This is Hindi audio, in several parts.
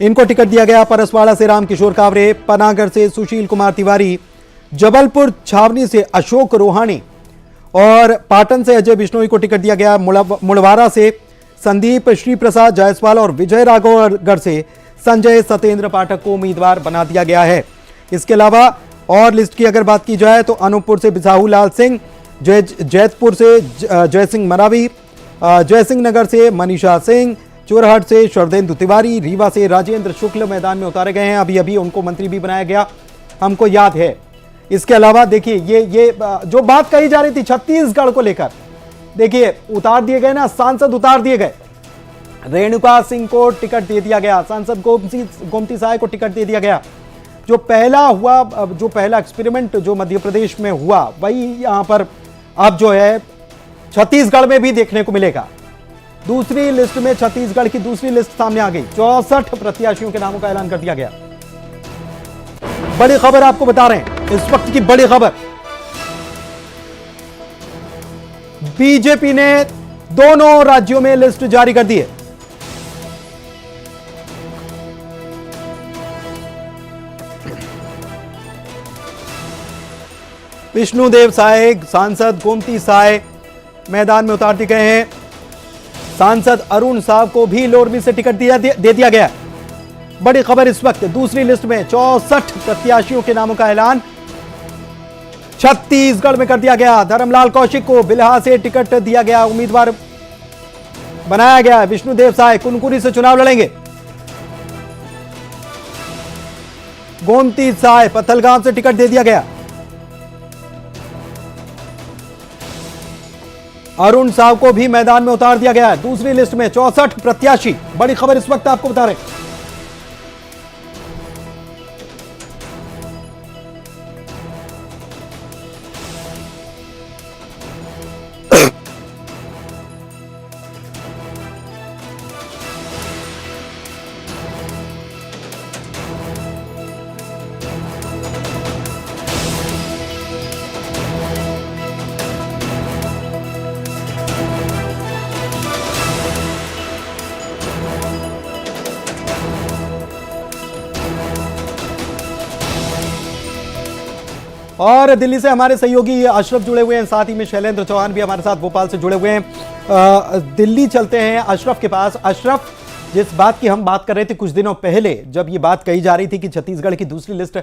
इनको टिकट दिया गया। परसवाड़ा से रामकिशोर कावरे, पनागढ़ से सुशील कुमार तिवारी, जबलपुर छावनी से अशोक रोहानी और पाटन से अजय बिश्नोई को टिकट दिया गया। मुड़वारा से संदीप श्री प्रसाद जायसवाल और विजय राघवगढ़ से संजय सतेंद्र पाठक को उम्मीदवार बना दिया गया है। इसके अलावा और लिस्ट की अगर बात की जाए तो अनूपपुर से बिसाहू लाल सिंह, जैतपुर से जयसिंह मरावी, जयसिंह नगर से मनीषा सिंह, चोरहट से शरदेंदु तिवारी, रीवा से राजेंद्र शुक्ल मैदान में उतारे गए हैं। अभी अभी उनको मंत्री भी बनाया गया, हमको याद है। इसके अलावा देखिए ये जो बात कही जा रही थी छत्तीसगढ़ को लेकर, देखिए उतार दिए गए ना, सांसद उतार दिए गए। रेणुका सिंह को टिकट दे दिया गया, सांसद गोमती साय को टिकट दे दिया गया। जो पहला एक्सपेरिमेंट जो मध्य प्रदेश में हुआ वही यहां पर अब जो है छत्तीसगढ़ में भी देखने को मिलेगा। दूसरी लिस्ट में छत्तीसगढ़ की दूसरी लिस्ट सामने आ गई। 64 प्रत्याशियों के नामों का ऐलान कर दिया गया। बड़ी खबर आपको बता रहे हैं, इस वक्त की बड़ी खबर, बीजेपी ने दोनों राज्यों में लिस्ट जारी कर दी है। विष्णुदेव साय, सांसद गोमती साय मैदान में उतार दिए गए हैं। सांसद अरुण साव को भी लोरमी से टिकट दे दिया गया। बड़ी खबर इस वक्त, दूसरी लिस्ट में 64 प्रत्याशियों के नामों का ऐलान छत्तीसगढ़ में कर दिया गया। धर्मलाल कौशिक को बिल्हा से टिकट दिया गया, उम्मीदवार बनाया गया। विष्णुदेव साय कुनकुरी से चुनाव लड़ेंगे। गोमती साय पत्थलगांव से टिकट दे दिया गया। अरुण साव को भी मैदान में उतार दिया गया है। दूसरी लिस्ट में 64 प्रत्याशी। बड़ी खबर इस वक्त आपको बता रहे हैं। और दिल्ली से हमारे सहयोगी अशरफ जुड़े हुए हैं, साथ ही में शैलेंद्र चौहान भी हमारे साथ भोपाल से जुड़े हुए हैं। दिल्ली चलते हैं अशरफ के पास। अशरफ, जिस बात की हम बात कर रहे थे कुछ दिनों पहले, जब ये बात कही जा रही थी कि छत्तीसगढ़ की दूसरी लिस्ट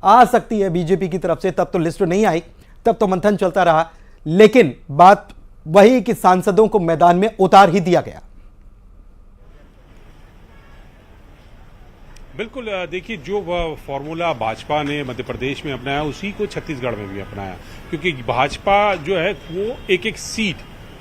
आ सकती है बीजेपी की तरफ से, तब तो लिस्ट नहीं आई, तब तो मंथन चलता रहा, लेकिन बात वही कि सांसदों को मैदान में उतार ही दिया गया। बिल्कुल, देखिए जो फॉर्मूला भाजपा ने मध्य प्रदेश में अपनाया उसी को छत्तीसगढ़ में भी अपनाया, क्योंकि भाजपा जो है वो एक एक सीट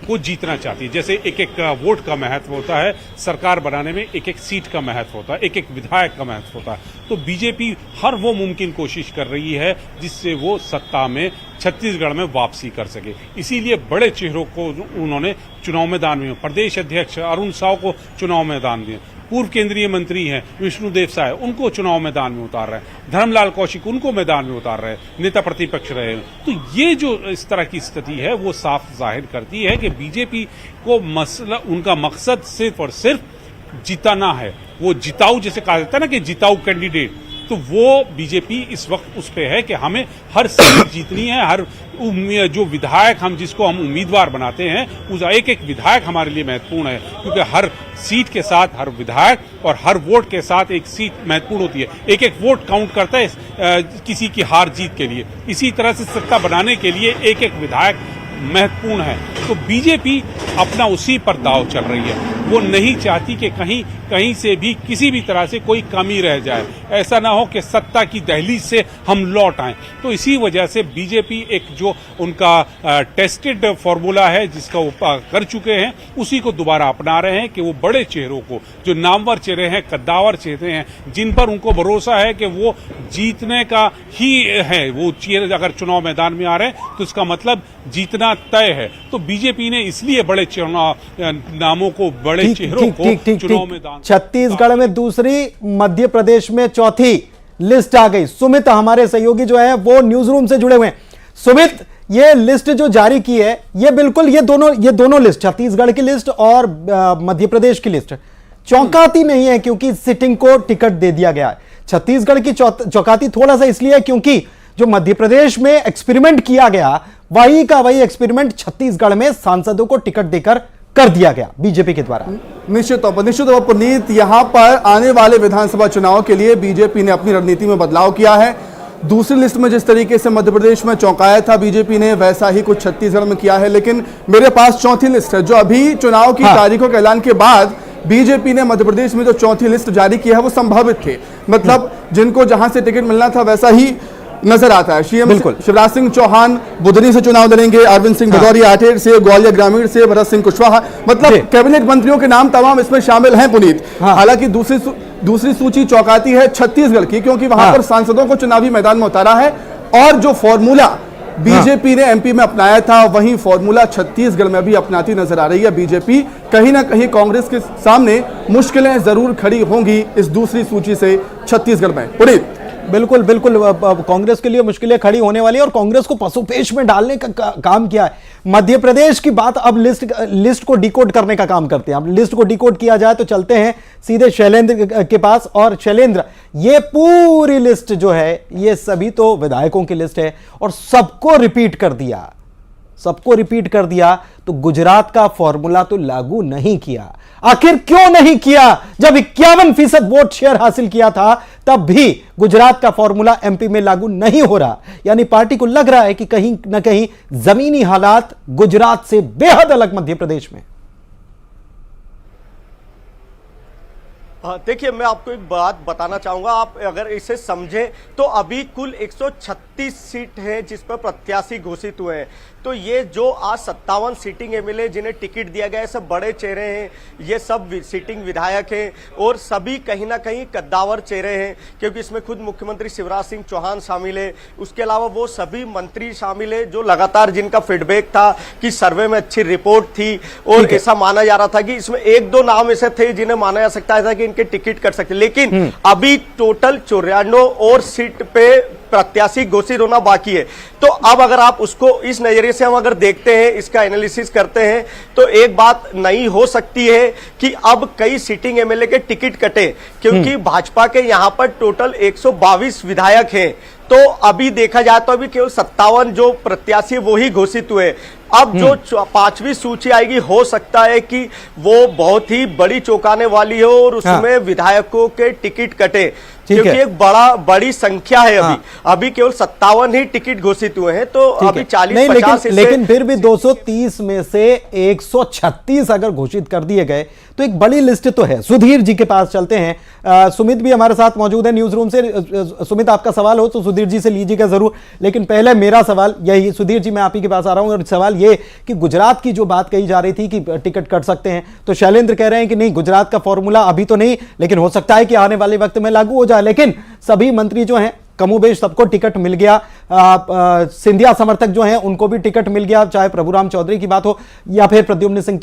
को जीतना चाहती है। जैसे एक एक वोट का महत्व होता है, सरकार बनाने में एक एक सीट का महत्व होता है, एक एक विधायक का महत्व होता है। तो बीजेपी हर वो मुमकिन कोशिश कर रही है जिससे वो सत्ता में छत्तीसगढ़ में वापसी कर सके। इसीलिए बड़े चेहरों को उन्होंने चुनाव मैदान में, प्रदेश अध्यक्ष अरुण साव को चुनाव मैदान में, पूर्व केंद्रीय मंत्री हैं विष्णुदेव साय, उनको चुनाव मैदान में उतार रहे हैं, धर्मलाल कौशिक उनको मैदान में उतार रहे हैं, नेता प्रतिपक्ष रहे हैं। तो ये जो इस तरह की स्थिति है वो साफ जाहिर करती है कि बीजेपी को मसला, उनका मकसद सिर्फ और सिर्फ जिताना है। वो जिताऊ, जैसे कहा जाता है ना कि जिताऊ कैंडिडेट, तो वो बीजेपी इस वक्त उस पे है कि हमें हर सीट जीतनी है। हर जो विधायक हम जिसको हम उम्मीदवार बनाते हैं, उस एक एक विधायक हमारे लिए महत्वपूर्ण है, क्योंकि हर सीट के साथ हर विधायक और हर वोट के साथ एक सीट महत्वपूर्ण होती है। एक एक वोट काउंट करता है किसी की हार जीत के लिए। इसी तरह से सत्ता बनाने के लिए एक एक विधायक महत्वपूर्ण है। तो बीजेपी अपना उसी पर दाव चल रही है। वो नहीं चाहती कि कहीं से भी किसी भी तरह से कोई कमी रह जाए, ऐसा ना हो कि सत्ता की दहलीज से हम लौट आए। तो इसी वजह से बीजेपी एक जो उनका टेस्टेड फॉर्मूला है जिसका वो कर चुके हैं, उसी को दोबारा अपना रहे हैं कि वो बड़े चेहरों को, जो नामवर चेहरे हैं, कद्दावर चेहरे हैं, जिन पर उनको भरोसा है कि वो जीतने का ही है, वो चेहरे अगर चुनाव मैदान में आ रहे हैं तो इसका मतलब जीतना तय है। तो बीजेपी ने इसलिए बड़े नामों को, बड़े चेहरों को चुनाव मैदान। छत्तीसगढ़ में दूसरी, मध्य प्रदेश में चौथी लिस्ट आ गई। सुमित हमारे सहयोगी जो है वो न्यूज रूम से जुड़े हुए हैं। सुमित, ये लिस्ट जो जारी की है, ये बिल्कुल ये दोनों लिस्ट, छत्तीसगढ़ की लिस्ट और मध्य प्रदेश की लिस्ट, चौंकाती नहीं है क्योंकि सिटिंग को टिकट दे दिया गया है। छत्तीसगढ़ की चौंकाती थोड़ा सा इसलिए क्योंकि जो मध्य प्रदेश में एक्सपेरिमेंट किया गया वही का वही एक्सपेरिमेंट छत्तीसगढ़ में सांसदों को टिकट देकर कर दिया गया बीजेपी के द्वारा। निश्चित तौर पर पुनीत, यहां पर आने वाले विधानसभा चुनाव के लिए बीजेपी ने अपनी रणनीति में बदलाव किया है। दूसरी लिस्ट में जिस तरीके से मध्य प्रदेश में चौंकाया था बीजेपी ने, वैसा ही कुछ छत्तीसगढ़ में किया है। लेकिन मेरे पास चौथी लिस्ट है जो अभी चुनाव की तारीखों के ऐलान के बाद बीजेपी ने मध्य प्रदेश में जो चौथी लिस्ट जारी की है वो संभावित थे, मतलब जिनको जहां से टिकट मिलना था वैसा ही नजर आता है। सीएम शिवराज सिंह चौहान बुधनी से चुनाव लड़ेंगे, अरविंद सिंह भदौरिया आठेर से, ग्वालियर ग्रामीण से भरत सिंह कुशवाहा, मतलब कैबिनेट मंत्रियों के नाम तमाम इसमें शामिल हैं पुनीत। हालांकि दूसरी सूची चौंकाती है छत्तीसगढ़ की, क्योंकि वहां पर सांसदों को चुनावी मैदान में उतारा है और जो फॉर्मूला बीजेपी ने एमपी में अपनाया था वही फॉर्मूला छत्तीसगढ़ में भी अपनाती नजर आ रही है बीजेपी। कहीं ना कहीं कांग्रेस के सामने मुश्किलें जरूर खड़ी होंगी इस दूसरी सूची से छत्तीसगढ़ में। पुनीत, बिल्कुल बिल्कुल, कांग्रेस के लिए मुश्किलें खड़ी होने वाली है और कांग्रेस को पसुपेश में डालने का काम किया है। मध्य प्रदेश की बात अब लिस्ट को डिकोड करने का काम करते हैं। अब लिस्ट को डिकोड किया जाए तो चलते हैं सीधे शैलेंद्र के पास। और शैलेंद्र, ये पूरी लिस्ट जो है ये सभी तो विधायकों की लिस्ट है और सबको रिपीट कर दिया, तो गुजरात का फॉर्मूला तो लागू नहीं किया। आखिर क्यों नहीं किया? जब 51% वोट शेयर हासिल किया था तब भी गुजरात का फॉर्मूला एमपी में लागू नहीं हो रहा। यानी पार्टी को लग रहा है कि कहीं ना कहीं जमीनी हालात गुजरात से बेहद अलग मध्य प्रदेश में। देखिए, मैं आपको एक बात बताना चाहूंगा, आप अगर इसे समझें तो अभी कुल 136 सीट हैं जिस पर प्रत्याशी घोषित हुए हैं। तो ये जो आज 57 सीटिंग एमएलए जिन्हें टिकट दिया गया है, सब बड़े चेहरे हैं, ये सब सीटिंग विधायक हैं और सभी कहीं ना कहीं कद्दावर चेहरे हैं, क्योंकि इसमें खुद मुख्यमंत्री शिवराज सिंह चौहान शामिल है। उसके अलावा वो सभी मंत्री शामिल है जो लगातार जिनका फीडबैक था कि सर्वे में अच्छी रिपोर्ट थी और ऐसा माना जा रहा था कि इसमें 1-2 नाम ऐसे थे जिन्हें माना जा सकता था कि टिकट कर सकते। लेकिन अभी टोटल 94 और सीट पे प्रत्याशी घोषित होना बाकी है। तो अब अगर आप उसको इस नजरिए से हम अगर देखते हैं, इसका एनालिसिस करते हैं, तो एक बात नई हो सकती है कि अब कई सिटिंग एमएलए के टिकट कटे, क्योंकि भाजपा के यहां पर टोटल 122 विधायक हैं। तो अभी देखा जाए तो अभी केवल 57 जो प्रत्याशी वो ही घोषित हुए। अब जो 5वीं सूची आएगी, हो सकता है कि वो बहुत ही बड़ी चौंकाने वाली हो और उसमें विधायकों के टिकट कटे, क्योंकि एक बड़ी संख्या है। अभी केवल 57 ही टिकट घोषित हुए हैं। तो अभी 40-50 लेकिन फिर भी 230 में से 136 अगर घोषित कर दिए गए तो एक बड़ी लिस्ट तो है। सुधीर जी के पास चलते हैं। सुमित भी हमारे साथ मौजूद है न्यूज रूम से। सुमित, आपका सवाल हो तो सुधीर जी से लीजिएगा जरूर, लेकिन पहले मेरा सवाल यही। सुधीर जी, मैं आप ही के पास आ रहा हूं और सवाल ये कि गुजरात की जो बात कही जा रही थी कि टिकट कट सकते हैं, तो शैलेंद्र कह रहे हैं कि नहीं, गुजरात का फॉर्मूला अभी तो नहीं, लेकिन हो सकता है कि आने वाले वक्त में लागू हो जाए। लेकिन सभी मंत्री जो हैं कमोबेश सबको टिकट मिल गया। सिंधिया समर्थक जो हैं उनको भी टिकट मिल गया, चाहे प्रभुराम चौधरी की बात हो या फिर प्रद्युम्न सिंह